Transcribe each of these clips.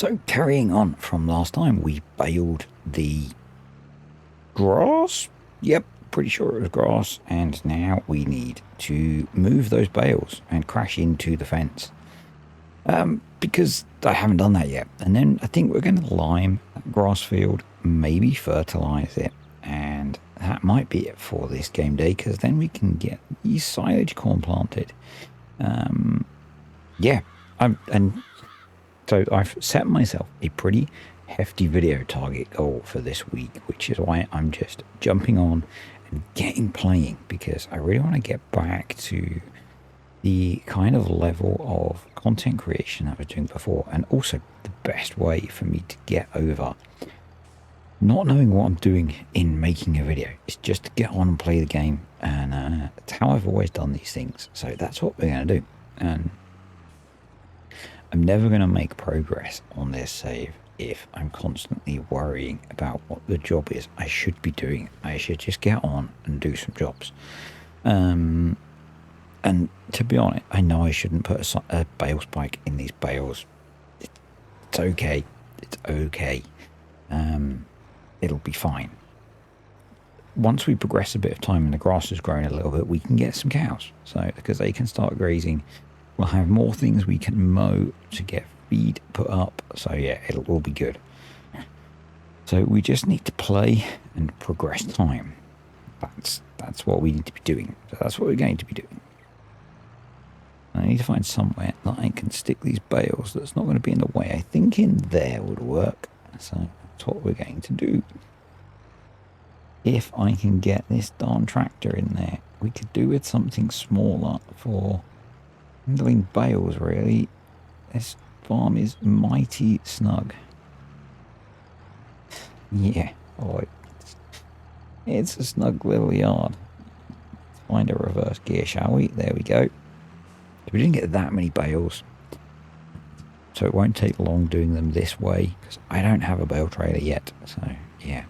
So carrying on from last time, we baled the grass. Yep, pretty sure it was grass. And now we need to move those bales and crash into the fence. Because I haven't done that yet. And then I think we're going to lime that grass field, maybe fertilize it. And that might be it for this game day, because then we can get the silage corn planted. Yeah, so I've set myself a pretty hefty video target goal for this week, which is why I'm just jumping on and getting playing, because I really want to get back to the kind of level of content creation that I was doing before. And also the best way for me to get over not knowing what I'm doing in making a video is just to get on and play the game. And that's how I've always done these things. So that's what we're going to do. And I'm never going to make progress on this save if I'm constantly worrying about what the job is I should be doing. I should just get on and do some jobs. And to be honest, I know I shouldn't put a bale spike in these bales. It's okay. It's okay. It'll be fine. Once we progress a bit of time and the grass has grown a little bit, we can get some cows. So because they can start grazing, we'll have more things we can mow to get feed put up. So yeah, it'll all be good. So we just need to play and progress time. That's what we need to be doing. So that's what we're going to be doing. I need to find somewhere that I can stick these bales that's not going to be in the way. I think in there would work. So that's what we're going to do. If I can get this darn tractor in there, we could do with something smaller for handling bales, really. This farm is mighty snug. Yeah, oh, it's a snug little yard. Let's find a reverse gear, shall we? There we go. We didn't get that many bales, so it won't take long doing them this way, because I don't have a bale trailer yet. So yeah,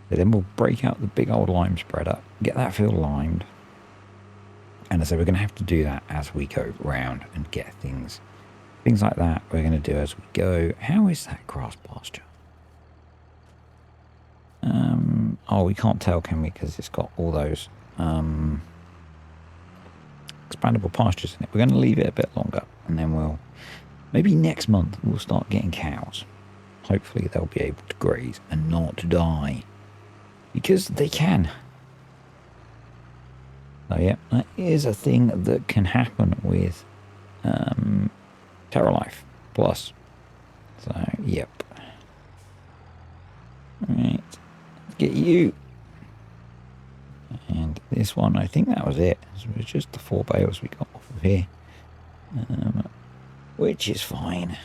so then we'll break out the big old lime spreader, get that field limed, and so we're going to have to do that as we go round and get things like that. We're going to do as we go. How is that grass pasture? Oh, we can't tell, can we? Because it's got all those expandable pastures in it. We're going to leave it a bit longer, and then we'll maybe next month we'll start getting cows. Hopefully they'll be able to graze and not die, because they can. So yeah, that is a thing that can happen with Terralife Plus. So yep. Right, let's get you. And this one, I think that was it. So it was just the 4 bales we got off of here, which is fine.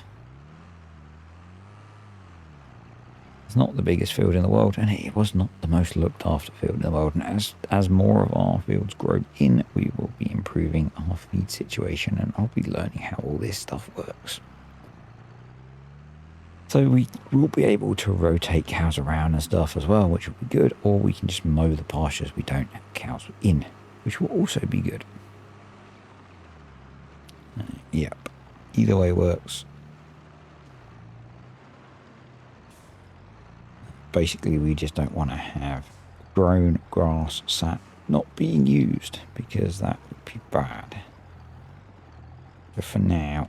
It's not the biggest field in the world, and it was not the most looked after field in the world. And as more of our fields grow in, we will be improving our feed situation, and I'll be learning how all this stuff works. So we will be able to rotate cows around and stuff as well, which will be good. Or we can just mow the pastures we don't have cows in, which will also be good. Yep, either way works. Basically, we just don't want to have grown grass sat not being used, because that would be bad. But for now,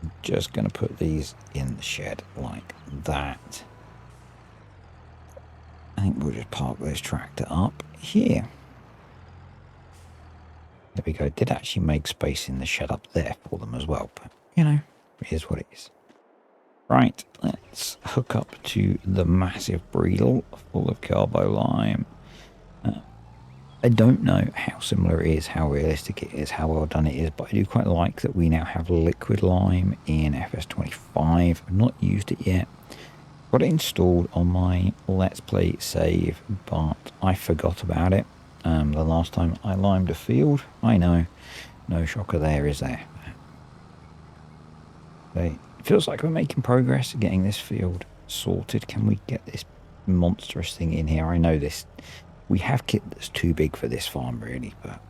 I'm just going to put these in the shed like that. I think we'll just park this tractor up here. There we go. Did actually make space in the shed up there for them as well, but you know, it is what it is. Right, let's hook up to the massive bredel full of carbo lime. I don't know how similar it is, how realistic it is, how well done it is, but I do quite like that we now have liquid lime in FS25. I've not used it yet. Got it installed on my Let's Play save, but I forgot about it the last time I limed a field. I know, no shocker there, is there? It feels like we're making progress getting this field sorted. Can we get this monstrous thing in here? I know this. We have kit that's too big for this farm, really, but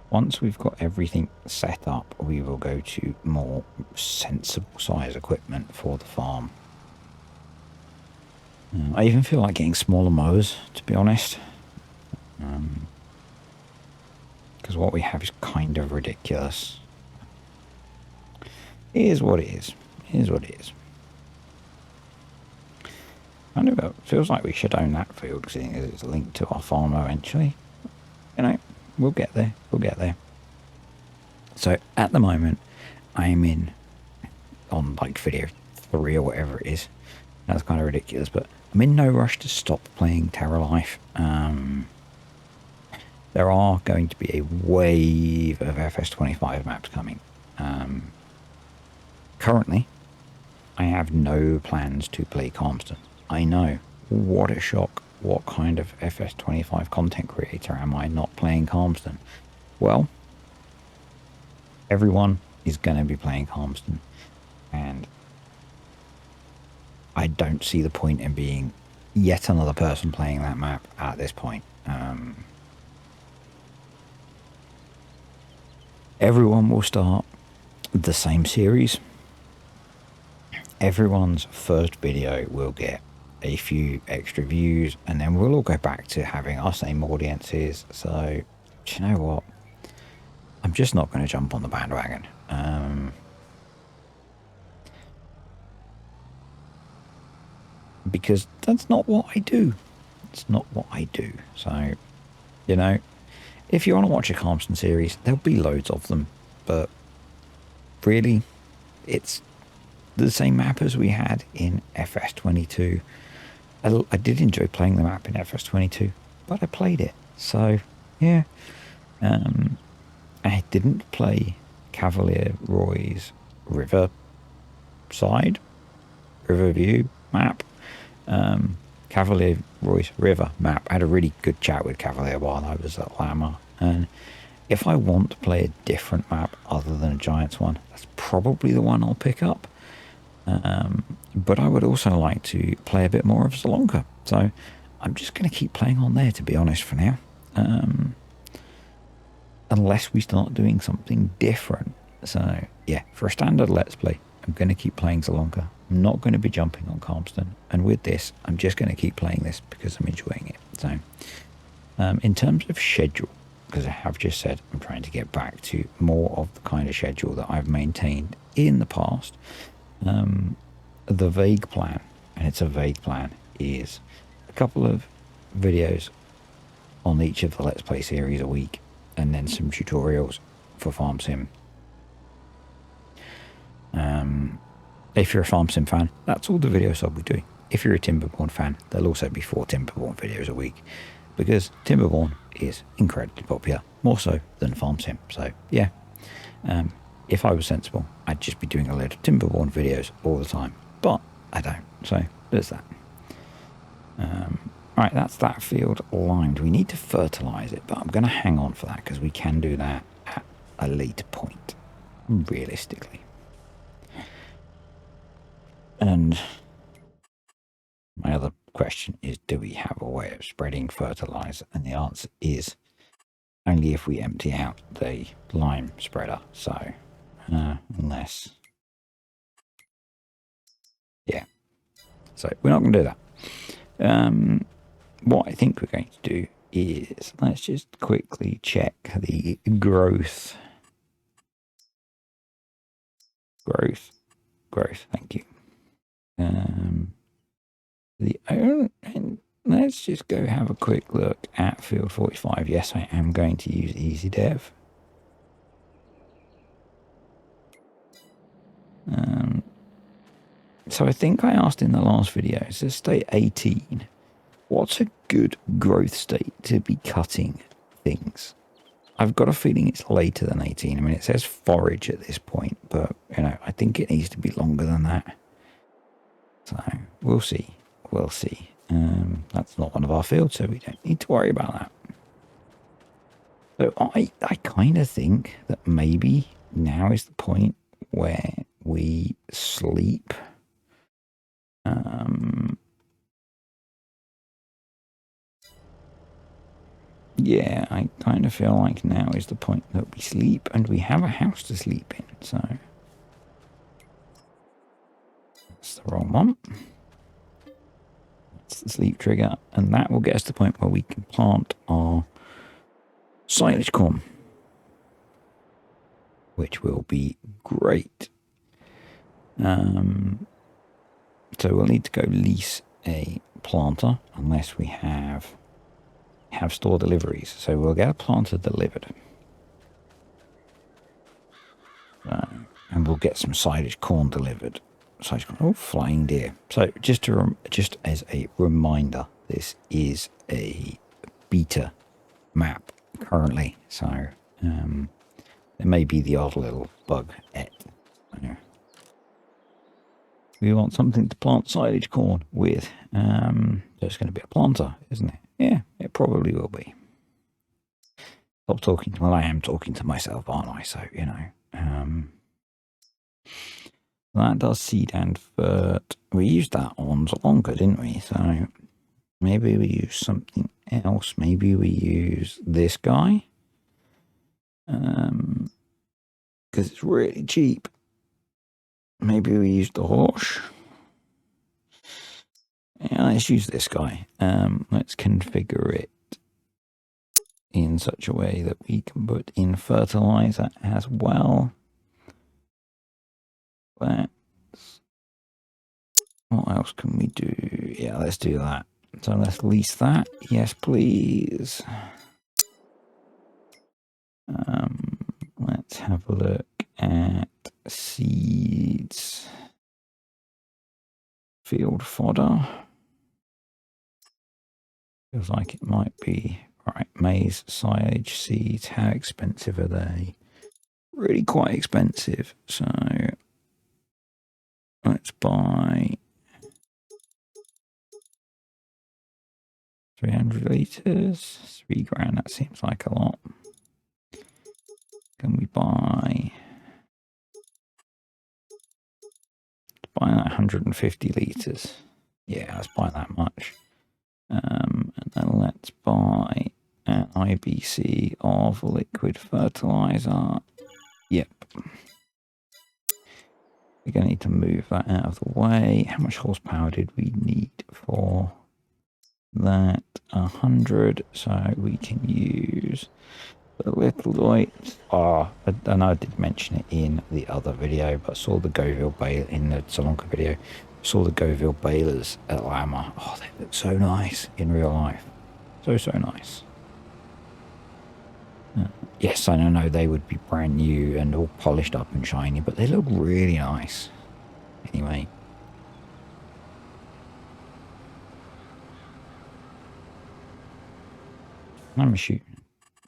once we've got everything set up, we will go to more sensible size equipment for the farm. I even feel like getting smaller mowers, to be honest. Because what we have is kind of ridiculous. It is what it is. It is what it is. I know it feels like we should own that field because it's linked to our farm eventually. You know, we'll get there. We'll get there. So at the moment, I'm in on like video 3 or whatever it is. That's kind of ridiculous, but I'm in no rush to stop playing Terralife. There are going to be a wave of FS25 maps coming. Currently, I have no plans to play Calmston. I know, what a shock. What kind of FS25 content creator am I not playing Calmston? Well, everyone is going to be playing Calmston, and I don't see the point in being yet another person playing that map at this point. Everyone will start the same series. Everyone's first video will get a few extra views, and then we'll all go back to having our same audiences. So, do you know what? I'm just not going to jump on the bandwagon. Because that's not what I do. It's not what I do. So, you know, if you want to watch a Calmston series, there'll be loads of them. But really, it's the same map as we had in FS22. I did enjoy playing the map in FS22, but I played it. So, yeah. I didn't play Cavalier Roy's Riverside, Riverview map. Cavalier Roy's River map. I had a really good chat with Cavalier while I was at Lamar, and if I want to play a different map other than a Giants one, that's probably the one I'll pick up. But I would also like to play a bit more of Salonka, so I'm just going to keep playing on there, to be honest, for now. Unless we start doing something different. So yeah, for a standard Let's Play, I'm going to keep playing Salonka. I'm not going to be jumping on Calmston, and with this, I'm just going to keep playing this because I'm enjoying it. So in terms of schedule, because I have just said I'm trying to get back to more of the kind of schedule that I've maintained in the past, the vague plan, and it's a vague plan, is a couple of videos on each of the Let's Play series a week, and then some tutorials for Farm Sim. If you're a Farm Sim fan, that's all the videos I'll be doing. If you're a Timberborn fan, there'll also be 4 Timberborn videos a week, because Timberborn is incredibly popular, more so than Farm Sim. So yeah, if I was sensible, I'd just be doing a load of Timberborn videos all the time, but I don't, so there's that. Right, that's that field lined. We need to fertilise it, but I'm going to hang on for that because we can do that at a later point, realistically. And my other question is, do we have a way of spreading fertiliser? And the answer is only if we empty out the lime spreader. So, unless... Yeah. So, we're not going to do that. What I think we're going to do is, let's just quickly check the growth, thank you. And let's just go have a quick look at field 45. Yes, I am going to use easy dev. So I think I asked in the last video, it says state 18. What's a good growth state to be cutting things? I've got a feeling it's later than 18. I mean, it says forage at this point, but, you know, I think it needs to be longer than that. So, we'll see. We'll see. That's not one of our fields, so we don't need to worry about that. So, I kind of think that maybe now is the point where we sleep. Yeah, I kind of feel like now is the point that we sleep, and we have a house to sleep in, so that's the wrong one. That's the sleep trigger, and that will get us to the point where we can plant our silage corn, which will be great. So we'll need to go lease a planter unless we have store deliveries. So we'll get a planter delivered. And we'll get some silage corn delivered. Silage corn. Oh, flying deer. So just as a reminder, this is a beta map currently. So there may be the odd little bug at. We want something to plant silage corn with. There's going to be a planter, isn't it? Yeah, it probably will be. Stop talking to, well, I am talking to myself, aren't I? So, you know. That does seed and vert. We used that on longer, didn't we? So maybe we use something else. Maybe we use this guy. Because it's really cheap. Maybe we use the horse. Yeah, let's use this guy. Let's configure it in such a way that we can put in fertilizer as well. What else can we do? Yeah, let's do that. So let's lease that. Yes, please. Let's have a look at seeds. Field fodder. Feels like it might be. Right, maize, silage, seeds. How expensive are they? Really quite expensive. So let's buy 300 litres. 3 grand, that seems like a lot. Can we buy 150 litres? Yeah, let's buy that much. And then let's buy an IBC of liquid fertilizer. Yep. We're going to need to move that out of the way. How much horsepower did we need for that? 100. So we can use the little light. I know I did mention it in the other video, but I saw the Goville baler in the Salonka video. Saw the Goville balers at Lama. Oh, they look so nice in real life. So nice. Yes, I know they would be brand new and all polished up and shiny, but they look really nice. Anyway. I'm shooting.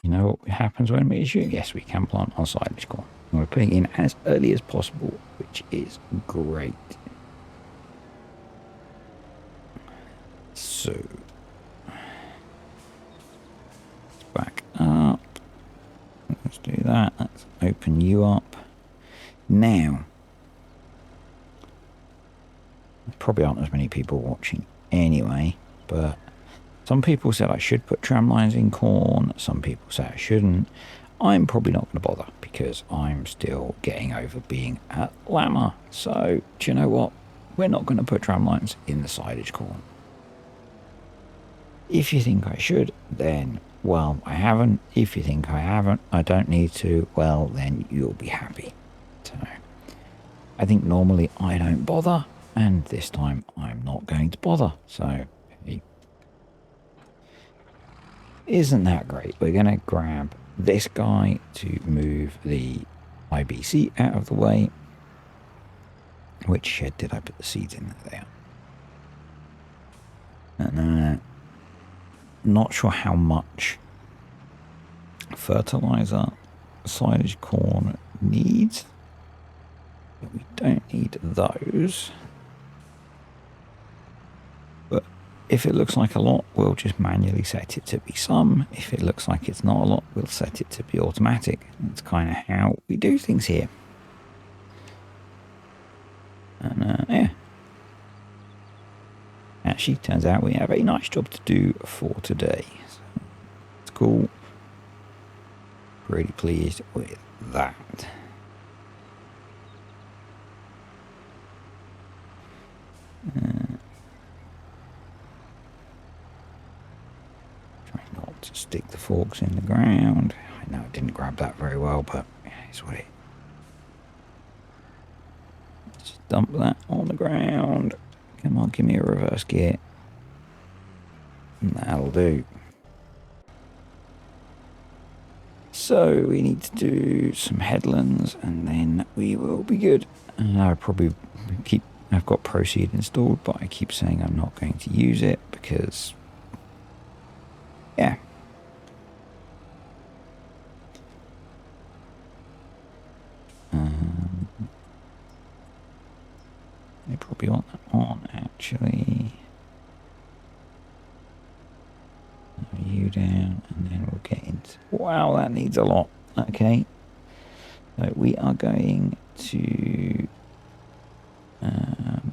You know what happens when we shoot? Yes, we can plant our silage corn. And we're putting in as early as possible, which is great. So, let's back up. Let's do that. Let's open you up. Now, there probably aren't as many people watching anyway, but some people said I should put tram lines in corn. Some people say I shouldn't. I'm probably not going to bother because I'm still getting over being at Lama. So, do you know what? We're not going to put tram lines in the silage corn. If you think I should, then, well, I haven't. If you think I haven't, I don't need to, well, then you'll be happy. So, I think normally I don't bother, and this time I'm not going to bother. So, isn't that great? We're going to grab this guy to move the IBC out of the way. Which shed did I put the seeds in? There they are. And not sure how much fertilizer silage corn needs. But we don't need those. But if it looks like a lot, we'll just manually set it to be some. If it looks like it's not a lot, we'll set it to be automatic. That's kind of how we do things here. And yeah. Actually, turns out we have a nice job to do for today. So let's cool. Pretty pleased with that. Try not to stick the forks in the ground. I know I didn't grab that very well, but it's what it. Just dump that on the ground. Come on, give me a reverse gear. That'll do. So we need to do some headlands and then we will be good. And I've got Proceed installed, but I keep saying I'm not going to use it because, yeah. I probably want that on actually. You down, and then we'll get into. Wow, that needs a lot. Okay, so we are going to turn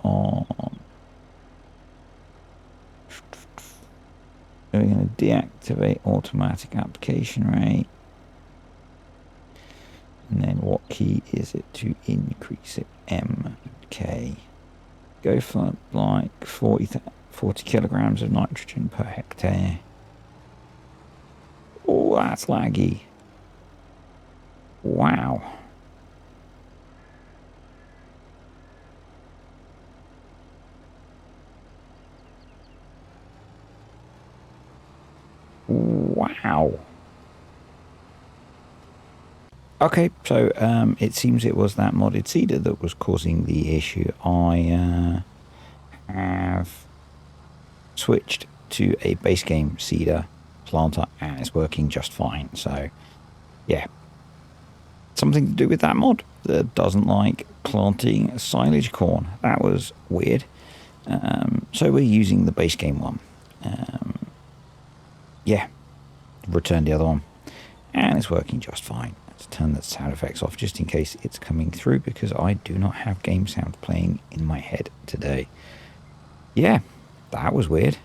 on. We're going to deactivate automatic application rate, and then what key is it to increase it? M. Okay, go for like 40 kilograms of nitrogen per hectare. Oh, that's laggy. Wow. Wow. Okay, so it seems it was that modded seeder that was causing the issue. I have switched to a base game seeder planter and it's working just fine. So yeah, something to do with that mod that doesn't like planting silage corn. That was weird. So we're using the base game one. Yeah, return the other one and it's working just fine. Let's turn the sound effects off just in case it's coming through because I do not have game sound playing in my head today. Yeah, that was weird.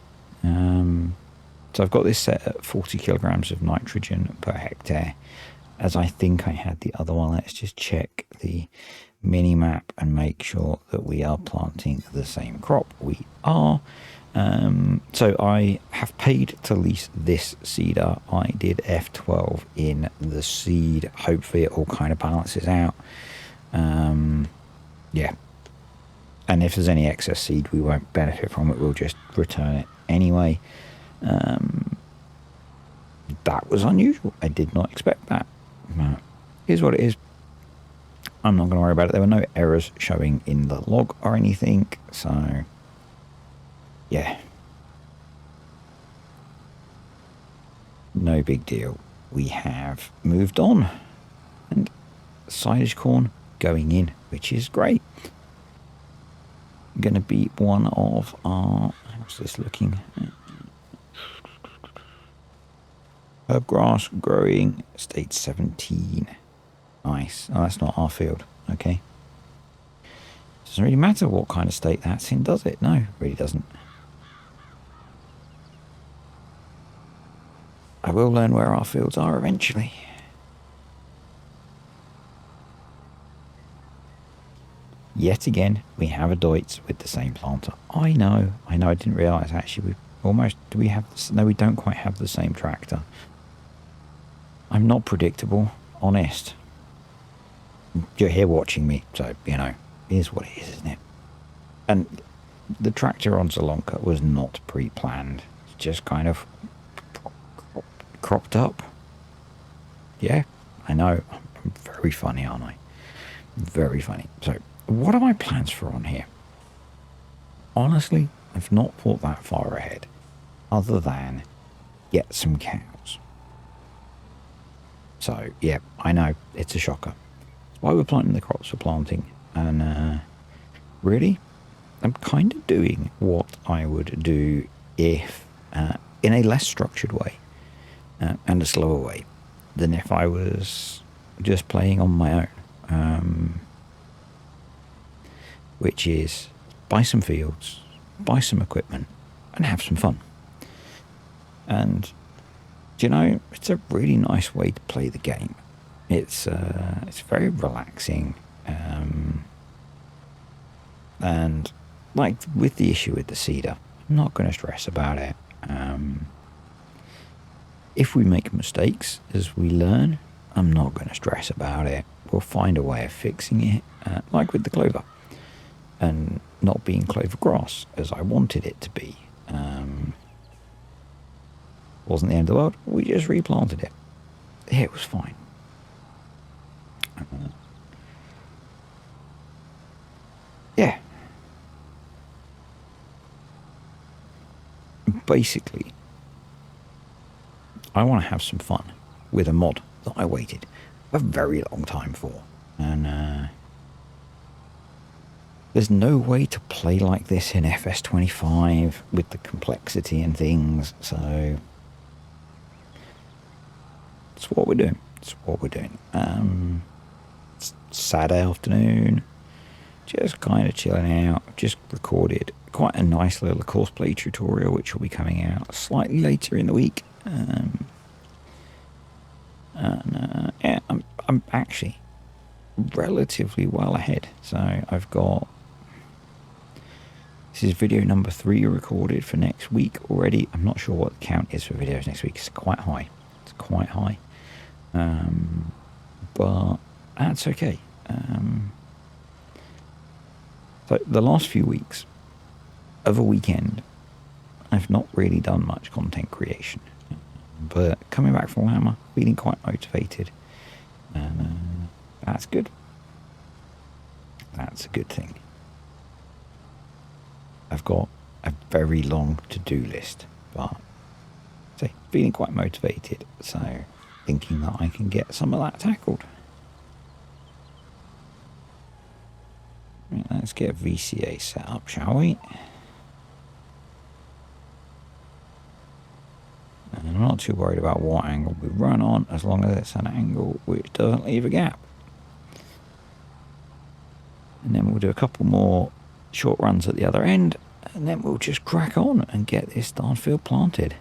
So I've got this set at 40 kilograms of nitrogen per hectare, as I think I had the other one. Let's just check the mini map and make sure that we are planting the same crop. We are. So I have paid to lease this seeder. I did F12 in the seed. Hopefully it all kind of balances out. Yeah. And if there's any excess seed, we won't benefit from it. We'll just return it anyway. That was unusual. I did not expect that. Here's what it is. I'm not going to worry about it. There were no errors showing in the log or anything. So, yeah. No big deal. We have moved on. And silage corn going in, which is great. Going to be one of our... How's this looking? Herb grass growing stage 17. Nice. Oh, that's not our field. Okay. Doesn't really matter what kind of state that's in, does it? No, it really doesn't. I will learn where our fields are eventually. Yet again, we have a Deutz with the same planter. I know, I didn't realise actually we almost, do we have this? No, we don't quite have the same tractor. I'm not predictable, honest. You're here watching me, so, you know, it is what it is, isn't it? And the tractor on Salonka was not pre-planned. It's just kind of cropped up. Yeah, I know. I'm very funny, aren't I? Very funny. So, what are my plans for on here? Honestly, I've not thought that far ahead, other than get some cows. So, yeah, I know, it's a shocker. That's why we're planting the crops for planting. And, really, I'm kind of doing what I would do if, in a less structured way, and a slower way, than if I was just playing on my own. Which is buy some fields, buy some equipment, and have some fun. And, you know, it's a really nice way to play the game. It's very relaxing. And, like, with the issue with the cedar, I'm not going to stress about it. If we make mistakes as we learn, I'm not going to stress about it. We'll find a way of fixing it, like with the clover. And not being clover grass as I wanted it to be. Wasn't the end of the world. We just replanted it. It was fine. Yeah. Basically, I want to have some fun with a mod that I waited a very long time for. And there's no way to play like this in FS25 with the complexity and things, so that's what we're doing. It's what we're doing. It's Saturday afternoon, just kind of chilling out. I've just recorded quite a nice little courseplay tutorial, which will be coming out slightly later in the week. Yeah, I'm actually relatively well ahead. So I've got, this is video number 3 recorded for next week already. I'm not sure what the count is for videos next week. It's quite high. It's quite high. But that's okay. So the last few weeks of a weekend, I've not really done much content creation. But coming back from Lama, feeling quite motivated. And that's good. That's a good thing. I've got a very long to-do list, but say feeling quite motivated, so thinking that I can get some of that tackled. Right, let's get VCA set up, shall we? And I'm not too worried about what angle we run on, as long as it's an angle which doesn't leave a gap. And then we'll do a couple more short runs at the other end, and then we'll just crack on and get this darn field planted.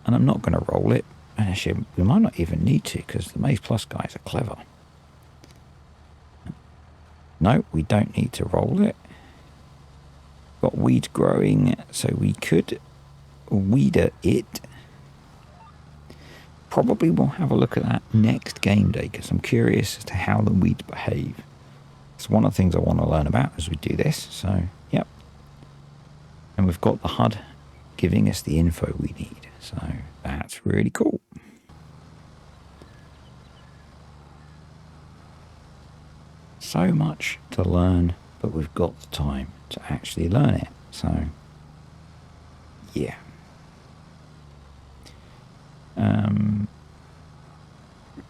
And I'm not going to roll it. And actually, we might not even need to, because the Maize Plus guys are clever. No, we don't need to roll it. Got weeds growing, so we could weeder it. Probably we'll have a look at that next game day, because I'm curious as to how the weeds behave. It's one of the things I want to learn about as we do this, so yep. And we've got the HUD giving us the info we need, so that's really cool. So much to learn, but we've got the time to actually learn it, so yeah.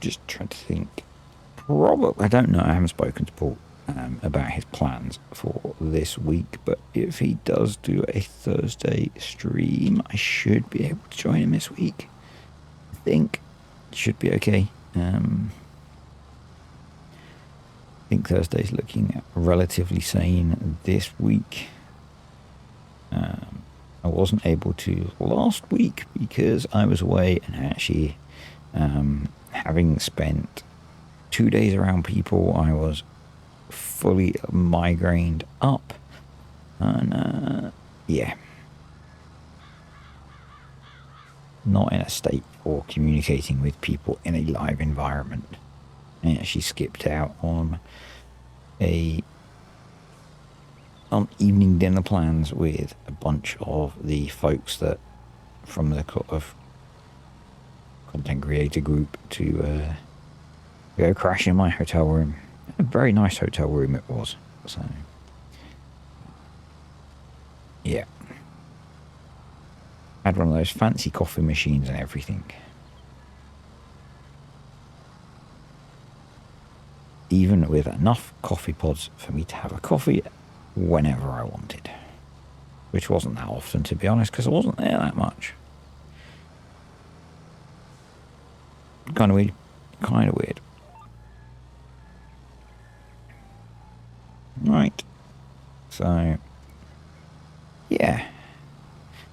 Just trying to think. Probably, I don't know, I haven't spoken to Paul about his plans for this week, but if he does do a Thursday stream, I should be able to join him this week. I think it should be okay. I think Thursday's looking relatively sane this week. I wasn't able to last week because I was away, and actually having spent 2 days around people, I was fully migrained up, and yeah, not in a state for communicating with people in a live environment. I actually skipped out on evening dinner plans with a bunch of the folks that from the of content creator group to go crash in my hotel room. A very nice hotel room it was, so yeah, had one of those fancy coffee machines and everything, even with enough coffee pods for me to have a coffee whenever I wanted, which wasn't that often, to be honest, because I wasn't there that much. Kind of weird. Right, so yeah,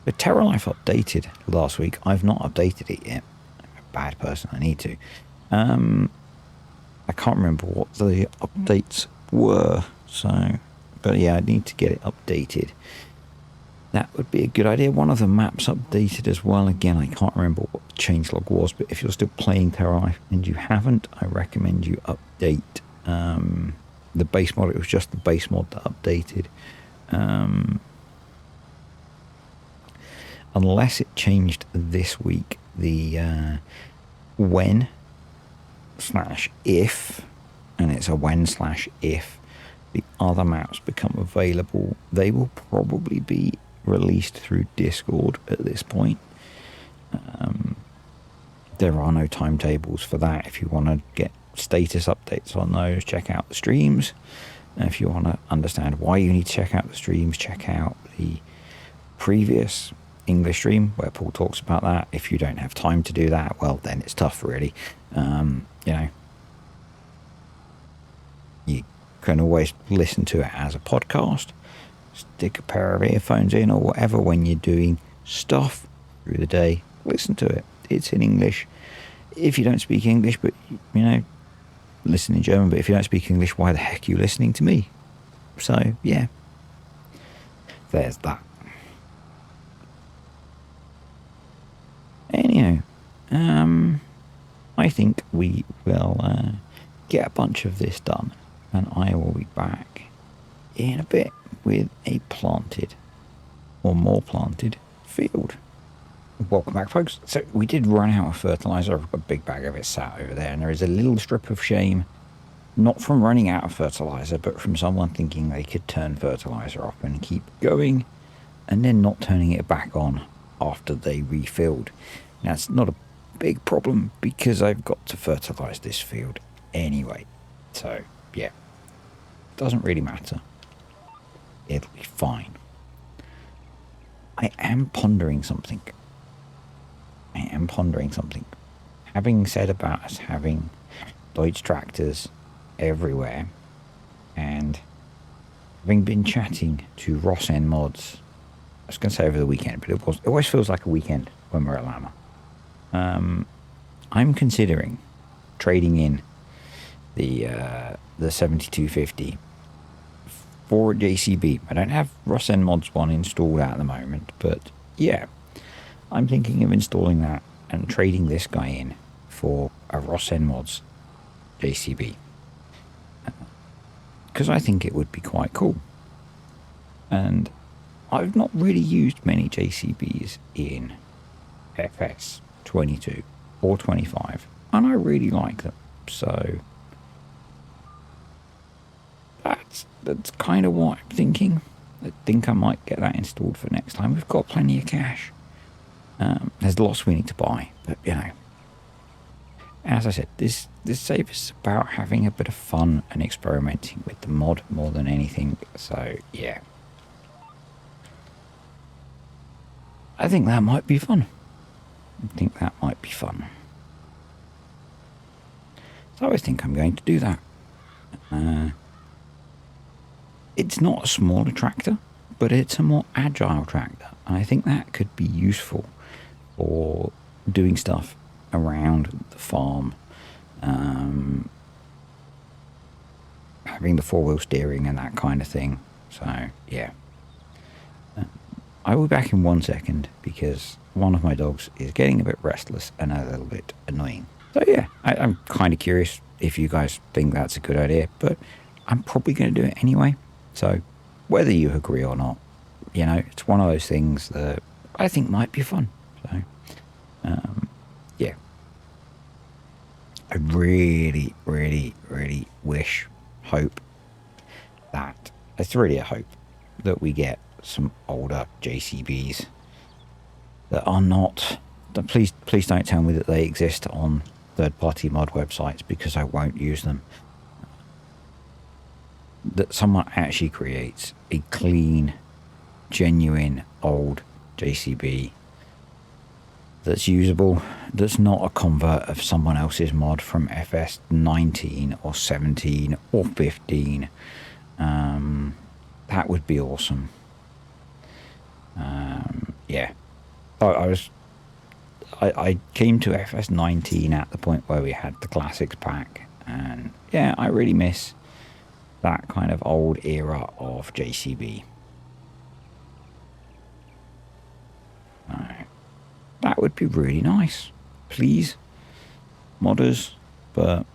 The Terralife updated last week. I've not updated it yet. I'm a bad person. I need to. I can't remember what the updates were. So, but yeah, I need to get it updated. That would be a good idea. One of the maps updated as well. Again, I can't remember what the changelog was, but if you're still playing Terralife and you haven't, I recommend you update the base mod. It was just the base mod that updated. Unless it changed this week, the when/if, and it's a when/if the other maps become available, they will probably be released through Discord at this point. There are no timetables for that. If you want to get status updates on those, check out the streams. If you want to understand why you need to check out the streams, check out the previous English stream where Paul talks about that. If you don't have time to do that, well, then it's tough, really. You can always listen to it as a podcast, stick a pair of earphones in or whatever when you're doing stuff through the day. Listen to it. It's in English. If you don't speak English, but listen in German, but if you don't speak English, why the heck are you listening to me? So yeah, there's that. Anyhow, I think we will get a bunch of this done, and I will be back in a bit with a planted or more planted field. Welcome back, folks. So we did run out of fertilizer. I've got a big bag of it sat over there, and there is a little strip of shame, not from running out of fertilizer, but from someone thinking they could turn fertilizer off and keep going, and then not turning it back on after they refilled. Now, it's not a big problem because I've got to fertilize this field anyway. So, yeah, doesn't really matter. It'll be fine. I am pondering something. Having said about us having Deutsch tractors everywhere, and having been chatting to Ross N Mods, I was going to say over the weekend, but it always feels like a weekend when we're at Lama. I'm considering trading in the 7250 for a JCB. I don't have Ross N Mods one installed at the moment, but yeah, I'm thinking of installing that and trading this guy in for a Ross N Mods JCB, because I think it would be quite cool. And I've not really used many JCBs in FS 22 or 25, and I really like them. So that's kind of what I'm thinking. I think I might get that installed for next time. We've got plenty of cash. There's lots we need to buy, but as I said, this save is about having a bit of fun and experimenting with the mod more than anything. So yeah, I think that might be fun. So I think I'm going to do that. It's not a smaller tractor, but it's a more agile tractor, and I think that could be useful for doing stuff around the farm, having the four-wheel steering and that kind of thing. So yeah, I will be back in 1 second because one of my dogs is getting a bit restless and a little bit annoying. So yeah, I'm kind of curious if you guys think that's a good idea, but I'm probably going to do it anyway. So whether you agree or not, it's one of those things that I think might be fun. So yeah, I really, really, really hope that it's really a hope that we get some older JCBs that are not. Please don't tell me that they exist on third-party mod websites, because I won't use them. That someone actually creates a clean, genuine old JCB that's usable, that's not a convert of someone else's mod from FS 19 or 17 or 15. That would be awesome. Yeah. I came to FS19 at the point where we had the classics pack, and yeah, I really miss that kind of old era of JCB. That would be really nice, please, modders. But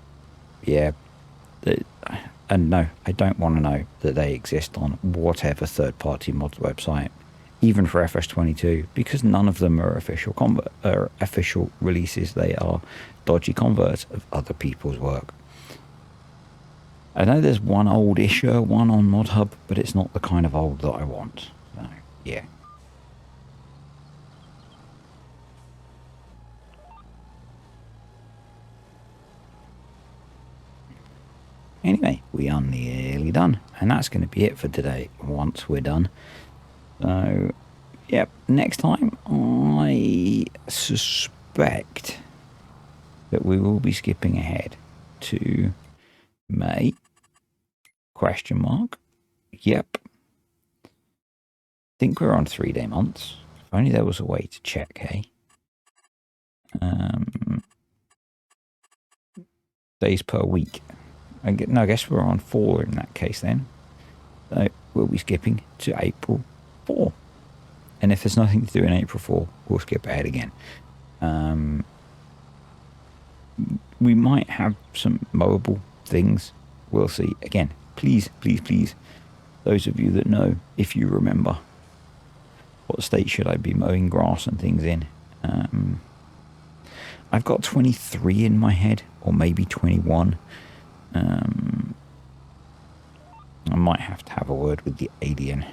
yeah, and no, I don't want to know that they exist on whatever third-party mods website, even for FS22, because none of them are official releases. They are dodgy converts of other people's work. I know there's one old-ish one on ModHub, but it's not the kind of old that I want. So yeah. Anyway, we are nearly done, and that's going to be it for today once we're done. So, yep, next time I suspect that we will be skipping ahead to May, question mark. Yep. I think we're on 3-day months. If only there was a way to check, hey? Days per week. I guess we're on 4 in that case then. So we'll be skipping to April 4. And if there's nothing to do in April 4, we'll skip ahead again. We might have some mowable things. We'll see. Again, please, please, please, those of you that know, if you remember, what state should I be mowing grass and things in? I've got 23 in my head, or maybe 21. I might have to have a word with the alien.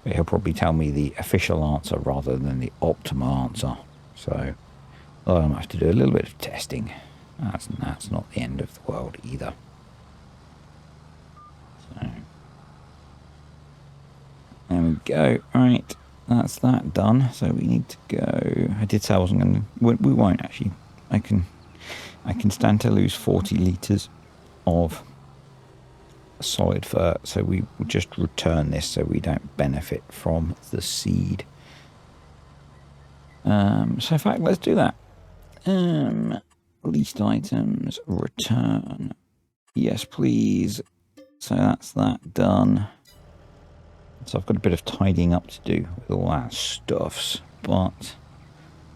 He'll probably tell me the official answer rather than the optimal answer. So I'll have to do a little bit of testing. That's not the end of the world either. So there we go. Right, that's that done. So we need to go. I did say I wasn't going to. We won't actually. I can stand to lose 40 litres of solid fur, so we will just return this so we don't benefit from the seed. So in fact, let's do that. Least items, return. Yes, please. So that's that done. So I've got a bit of tidying up to do with all that stuffs, but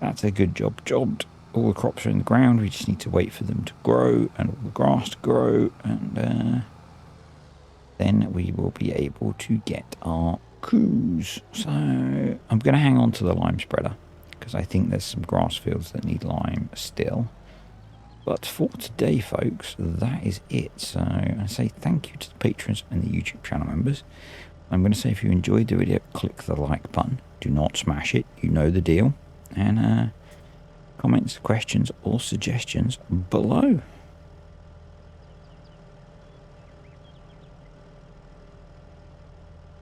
that's a good job jobbed. All the crops are in the ground, we just need to wait for them to grow and all the grass to grow, and then we will be able to get our coups. So I'm going to hang on to the lime spreader because I think there's some grass fields that need lime still. But for today, folks, that is it. So I say thank you to the patrons and the YouTube channel members. I'm going to say if you enjoyed the video, click the like button. Do not smash it. You know the deal. And comments, questions, or suggestions below.